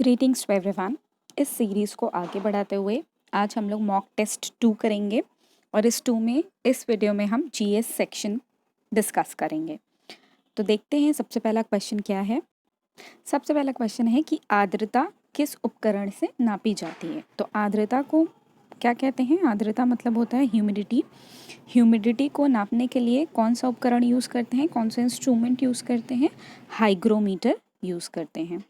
Greetings to everyone. इस series को आगे बढ़ाते हुए आज हम लोग मॉक टेस्ट 2 करेंगे और इस वीडियो में हम जीएस सेक्शन डिस्कस करेंगे। तो देखते हैं सबसे पहला क्वेश्चन क्या है। सबसे पहला क्वेश्चन है कि आर्द्रता किस उपकरण से नापी जाती है। तो आर्द्रता को क्या कहते हैं? आर्द्रता मतलब होता है ह्यूमिडिटी। ह्यूमिडिटी को नापने के लिए कौन सा उपकरण यूज़ करते हैं, कौन सा इंस्ट्रूमेंट यूज़ करते हैं? हाइग्रोमीटर यूज़ करते हैं।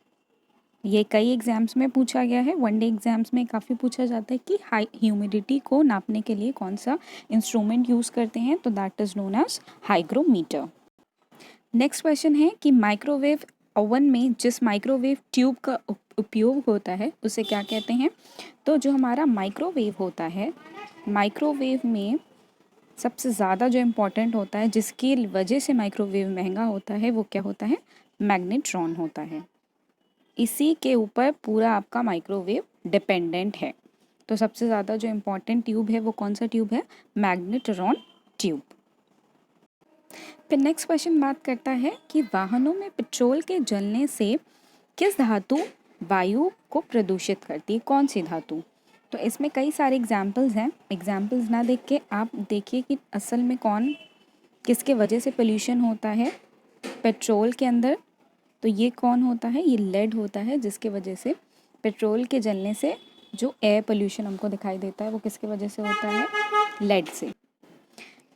ये कई एग्जाम्स में पूछा गया है, वनडे एग्जाम्स में काफ़ी पूछा जाता है कि हाई ह्यूमिडिटी को नापने के लिए कौन सा इंस्ट्रूमेंट यूज़ करते हैं, तो that is known as hygrometer. Next question है कि माइक्रोवेव ओवन में जिस माइक्रोवेव ट्यूब का उपयोग होता है उसे क्या कहते हैं? तो जो हमारा माइक्रोवेव होता है, माइक्रोवेव में सबसे ज़्यादा जो इम्पोर्टेंट होता है, जिसकी वजह से माइक्रोवेव महंगा होता है, वो क्या होता है? मैग्नेट्रॉन होता है। इसी के ऊपर पूरा आपका माइक्रोवेव डिपेंडेंट है। तो सबसे ज़्यादा जो इम्पोर्टेंट ट्यूब है वो कौन सा ट्यूब है? Magnetron tube. फिर नेक्स्ट क्वेश्चन बात करता है कि वाहनों में पेट्रोल के जलने से किस धातु वायु को प्रदूषित करती है? कौन सी धातु? तो इसमें कई सारे एग्जाम्पल्स हैं। एग्जाम्पल्स ना देख के आप देखिए कि असल में किसके वजह से पोल्यूशन होता है पेट्रोल के अंदर। तो ये कौन होता है? ये लेड होता है, जिसके वजह से पेट्रोल के जलने से जो एयर पोल्यूशन हमको दिखाई देता है वो किसके वजह से होता है? लेड से।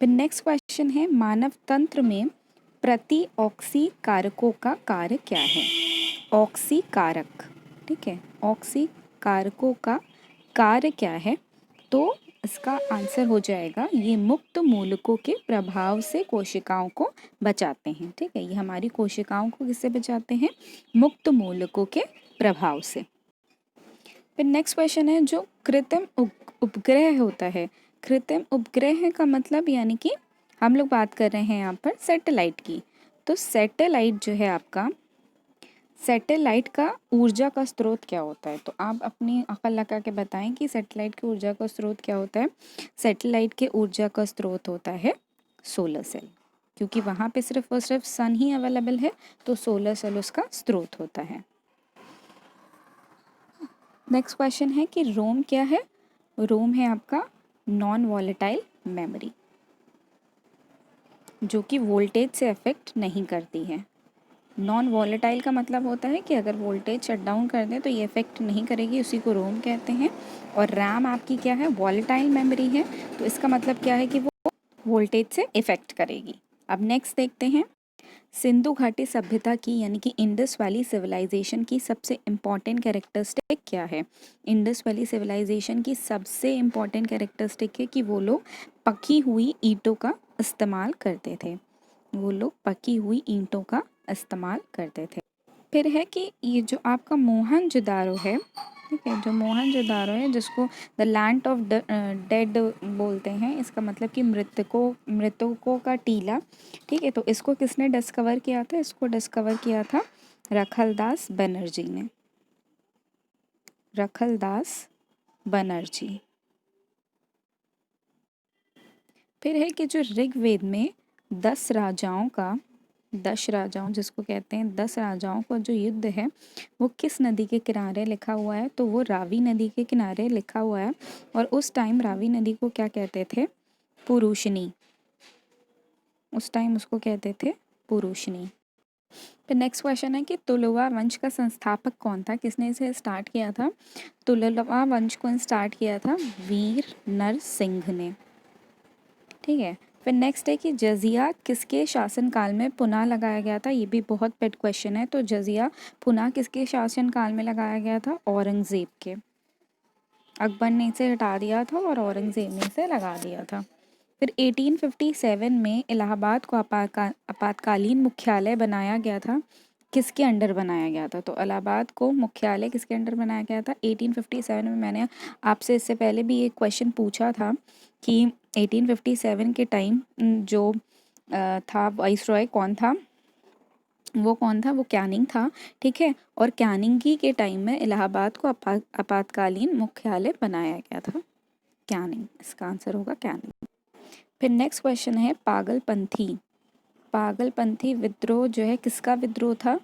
फिर नेक्स्ट क्वेश्चन है मानव तंत्र में प्रति ऑक्सी कारकों का कार्य क्या है? ऑक्सी कारक, ठीक है, ऑक्सी कारकों का कार्य क्या है? तो इसका आंसर हो जाएगा ये मुक्त मूलकों के प्रभाव से कोशिकाओं को बचाते हैं। ठीक है, ये हमारी कोशिकाओं को किससे बचाते हैं? मुक्त मूलकों के प्रभाव से। फिर नेक्स्ट क्वेश्चन है जो कृत्रिम उपग्रह होता है। कृत्रिम उपग्रह का मतलब यानी कि हम लोग बात कर रहे हैं यहाँ पर सैटेलाइट की। तो सैटेलाइट जो है आपका, सैटेलाइट का ऊर्जा का स्रोत क्या होता है? तो आप अपनी अकल लगा के बताएं कि सैटेलाइट की ऊर्जा का स्रोत क्या होता है? सैटेलाइट के ऊर्जा का स्रोत होता है सोलर सेल, क्योंकि वहाँ पे सिर्फ और सिर्फ सन ही अवेलेबल है, तो सोलर सेल उसका स्रोत होता है। नेक्स्ट क्वेश्चन है कि रोम क्या है? रोम है आपका नॉन वॉलेटाइल मेमोरी, जो कि वोल्टेज से अफेक्ट नहीं करती है। नॉन वॉलेटाइल का मतलब होता है कि अगर वोल्टेज शट डाउन कर दें तो ये इफेक्ट नहीं करेगी, उसी को रोम कहते हैं। और रैम आपकी क्या है? वॉलेटाइल मेमोरी है, तो इसका मतलब क्या है कि वो वोल्टेज से इफेक्ट करेगी। अब नेक्स्ट देखते हैं सिंधु घाटी सभ्यता की यानी कि इंडस वैली सिविलाइजेशन की सबसे इम्पॉर्टेंट कैरेक्टरिस्टिक क्या है? इंडस वैली सिविलाइजेशन की सबसे इम्पॉर्टेंट कैरेक्टरिस्टिक है कि वो लोग पकी हुई ईंटों का इस्तेमाल करते थे। वो लोग पकी हुई ईंटों का इस्तेमाल करते थे। फिर है कि ये जो आपका मोहनजोदारो है, ठीक है, जो मोहनजोदारो है जिसको द लैंड ऑफ डेड बोलते हैं, इसका मतलब कि मृतकों का टीला। ठीक है, तो इसको किसने डिस्कवर किया था? इसको डिस्कवर किया था रखलदास बनर्जी ने। रखलदास बनर्जी। फिर है कि जो ऋग्वेद में 10 राजाओं जिसको कहते हैं 10 राजाओं का जो युद्ध है वो किस नदी के किनारे लिखा हुआ है? तो वो रावी नदी के किनारे लिखा हुआ है। और उस टाइम रावी नदी को क्या कहते थे? पुरुषनी। उस टाइम उसको कहते थे पुरुषनी। फिर नेक्स्ट क्वेश्चन है कि तुलुवा वंश का संस्थापक कौन था? किसने इसे स्टार्ट किया था? तुलुवा वंश को स्टार्ट किया था वीर नरसिंह ने। ठीक है, फिर नेक्स्ट है कि जजिया किसके शासनकाल में पुनः लगाया गया था? ये भी बहुत पेट क्वेश्चन है। तो जजिया पुनः किसके शासनकाल में लगाया गया था? औरंगजेब के। अकबर ने इसे हटा दिया था और औरंगजेब ने इसे लगा दिया था। फिर 1857 में इलाहाबाद को आपातकालीन मुख्यालय बनाया गया था। किसके अंडर बनाया गया था? तो इलाहाबाद को मुख्यालय किसके अंडर बनाया गया था? 1857 में। मैंने आपसे इससे पहले भी एक क्वेश्चन पूछा था कि 1857 के टाइम जो था वाइसरॉय कौन था? वो कौन था? वो कैनिंग था। ठीक है, और कैनिंग ही के टाइम में इलाहाबाद को आपातकालीन मुख्यालय बनाया गया था। कैनिंग, इसका आंसर होगा कैनिंग। फिर नेक्स्ट क्वेश्चन है पागलपंथी विद्रोह जो है किसका विद्रोह था?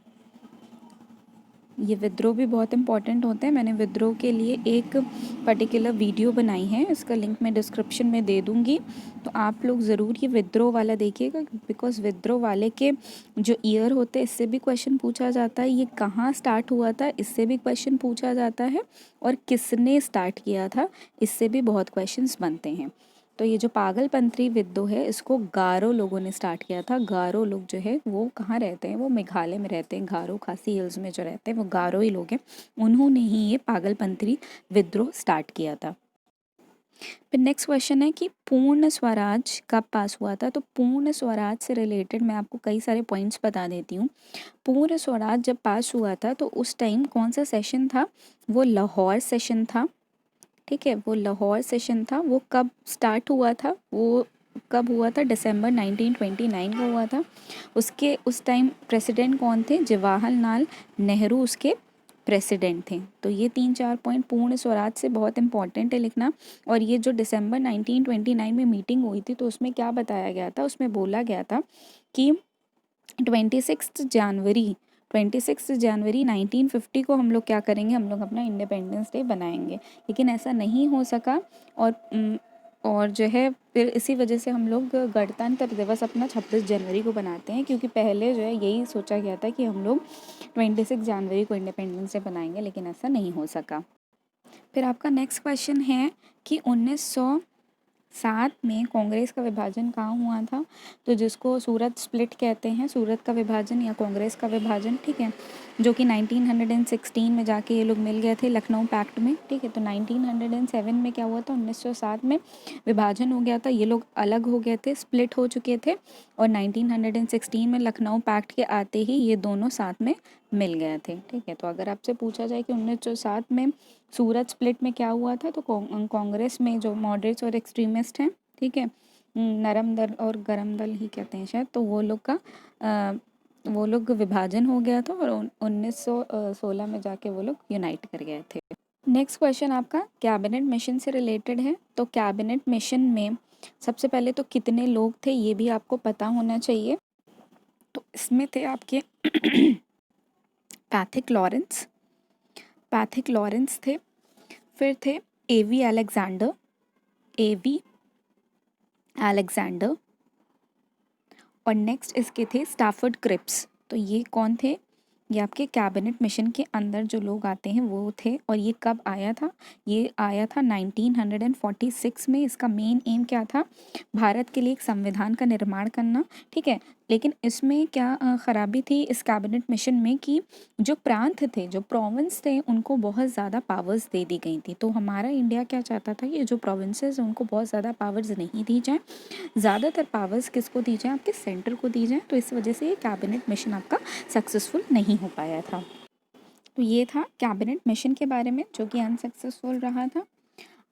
ये विद्रोह भी बहुत इंपॉर्टेंट होते हैं। मैंने विद्रोह के लिए एक पर्टिकुलर वीडियो बनाई है, इसका लिंक मैं डिस्क्रिप्शन में दे दूँगी, तो आप लोग ज़रूर ये विद्रोह वाला देखिएगा, बिकॉज़ विद्रोह वाले के जो ईयर होते हैं इससे भी क्वेश्चन पूछा जाता है, ये कहाँ स्टार्ट हुआ था इससे भी क्वेश्चन पूछा जाता है, और किसने स्टार्ट किया था इससे भी बहुत क्वेश्चंस बनते हैं। तो ये जो पागलपंथी विद्रोह है इसको गारो लोगों ने स्टार्ट किया था। गारो लोग जो है वो कहाँ रहते हैं, वो मेघालय में रहते हैं, गारो खासी हिल्स में जो रहते हैं वो गारो ही लोग हैं, उन्होंने ही ये पागलपंथी विद्रोह स्टार्ट किया था। फिर नेक्स्ट क्वेश्चन है कि पूर्ण स्वराज कब पास हुआ था। तो पूर्ण स्वराज से रिलेटेड मैं आपको कई सारे पॉइंट्स बता देती हूँ। पूर्ण स्वराज जब पास हुआ था तो उस टाइम कौन सा सेशन था, वो लाहौर सेशन था। ठीक है, वो लाहौर सेशन था। वो कब स्टार्ट हुआ था, वो कब हुआ था, दिसंबर 1929 को हुआ था। उसके उस टाइम प्रेसिडेंट कौन थे, जवाहरलाल नेहरू उसके प्रेसिडेंट थे। तो ये 3-4 पॉइंट पूर्ण स्वराज से बहुत इंपॉर्टेंट है लिखना। और ये जो दिसंबर 1929 में मीटिंग हुई थी तो उसमें क्या बताया गया था, उसमें बोला गया था कि 26 जनवरी 1950 को हम लोग क्या करेंगे, हम लोग अपना इंडिपेंडेंस डे बनाएंगे, लेकिन ऐसा नहीं हो सका। और जो है फिर इसी वजह से हम लोग गणतंत्र दिवस अपना 26 जनवरी को बनाते हैं, क्योंकि पहले जो है यही सोचा गया था कि हम लोग 26 जनवरी को इंडिपेंडेंस डे बनाएंगे, लेकिन ऐसा नहीं हो सका। फिर आपका नेक्स्ट क्वेश्चन है कि 1907 में कांग्रेस का विभाजन कहाँ हुआ था। तो जिसको सूरत स्प्लिट कहते हैं, सूरत का विभाजन या कांग्रेस का विभाजन, ठीक है, जो कि 1916 में जाके ये लोग मिल गए थे लखनऊ पैक्ट में। ठीक है, तो 1907 में क्या हुआ था, 1907 में विभाजन हो गया था, ये लोग अलग हो गए थे, स्प्लिट हो चुके थे, और 1916 में लखनऊ पैक्ट के आते ही ये दोनों साथ में मिल गए थे। ठीक है, तो अगर आपसे पूछा जाए कि 1907 में सूरत स्प्लिट में क्या हुआ था, तो कांग्रेस में जो मॉडरेट्स और एक्सट्रीमिस्ट हैं, ठीक है, नरम दल और गरम दल ही कहते हैं शायद, तो वो लोग विभाजन हो गया था, और 1916 में जाके वो लोग यूनाइट कर गए थे। नेक्स्ट क्वेश्चन आपका कैबिनेट मिशन से रिलेटेड है। तो कैबिनेट मिशन में सबसे पहले तो कितने लोग थे ये भी आपको पता होना चाहिए। तो इसमें थे आपके पैथिक लॉरेंस थे, फिर थे एवी अलेक्जेंडर, और नेक्स्ट इसके थे स्टैफर्ड क्रिप्स। तो ये कौन थे, ये आपके कैबिनेट मिशन के अंदर जो लोग आते हैं वो थे। और ये कब आया था, ये आया था 1946 में। इसका मेन एम क्या था, भारत के लिए एक संविधान का निर्माण करना। ठीक है, लेकिन इसमें क्या ख़राबी थी इस कैबिनेट मिशन में कि जो प्रांत थे, जो प्रोविंस थे, उनको बहुत ज़्यादा पावर्स दे दी गई थी। तो हमारा इंडिया क्या चाहता था, ये जो प्रोविंसेस हैं उनको बहुत ज़्यादा पावर्स नहीं दी जाए, ज़्यादातर पावर्स किसको दी जाए, आपके सेंटर को दी जाए। तो इस वजह से ये कैबिनेट मिशन आपका सक्सेसफुल नहीं हो पाया था। तो ये था कैबिनेट मिशन के बारे में, जो कि अनसक्सेसफुल रहा था।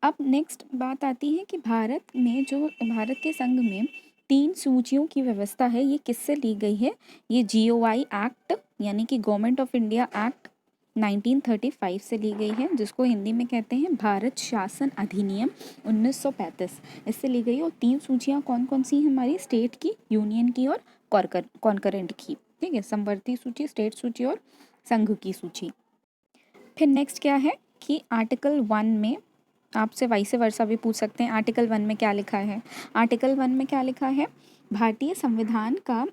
अब नेक्स्ट बात आती है कि भारत के संघ में 3 सूचियों की व्यवस्था है, ये किससे ली गई है। ये GOI एक्ट यानी कि गवर्नमेंट ऑफ इंडिया एक्ट 1935 से ली गई है, जिसको हिंदी में कहते हैं भारत शासन अधिनियम 1935, इससे ली गई। और 3 सूचियाँ कौन कौन सी हैं हमारी, स्टेट की, यूनियन की और कॉन्करेंट की। ठीक है, समवर्ती सूची, स्टेट सूची और संघ की सूची। फिर नेक्स्ट क्या है कि आर्टिकल 1 में आपसे वाइस वर्सा भी पूछ सकते हैं, आर्टिकल 1 में क्या लिखा है। आर्टिकल 1 में क्या लिखा है, भारतीय संविधान का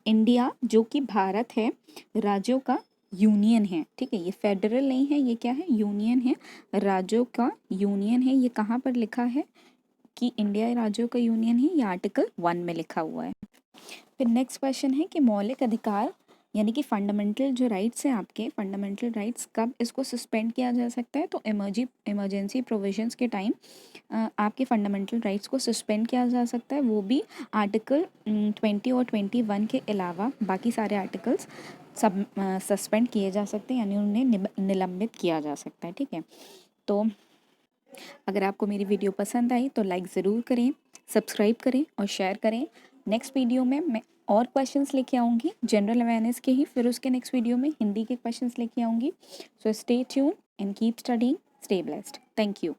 इंडिया जो कि भारत है, राज्यों का यूनियन है। ठीक है, ये फेडरल नहीं है, ये क्या है, यूनियन है, राज्यों का यूनियन है। ये कहाँ पर लिखा है कि इंडिया राज्यों का यूनियन है, ये आर्टिकल 1 में लिखा हुआ है। फिर नेक्स्ट क्वेश्चन है कि मौलिक अधिकार यानी कि फंडामेंटल जो राइट्स हैं आपके, फंडामेंटल राइट्स कब इसको सस्पेंड किया जा सकता है। तो इमरजेंसी प्रोविजंस के टाइम आपके फंडामेंटल राइट्स को सस्पेंड किया जा सकता है, वो भी आर्टिकल 20 और 21 के अलावा बाकी सारे आर्टिकल्स सब सस्पेंड किए जा सकते हैं, यानी उन्हें निलंबित किया जा सकता है। ठीक है, तो अगर आपको मेरी वीडियो पसंद आई तो लाइक ज़रूर करें, सब्सक्राइब करें और शेयर करें। नेक्स्ट वीडियो में मैं और क्वेश्चंस लेके आऊँगी जनरल अवेयरनेस के ही, फिर उसके नेक्स्ट वीडियो में हिंदी के क्वेश्चंस लेके आऊँगी। So stay tune and keep studying, stay blessed. Thank you.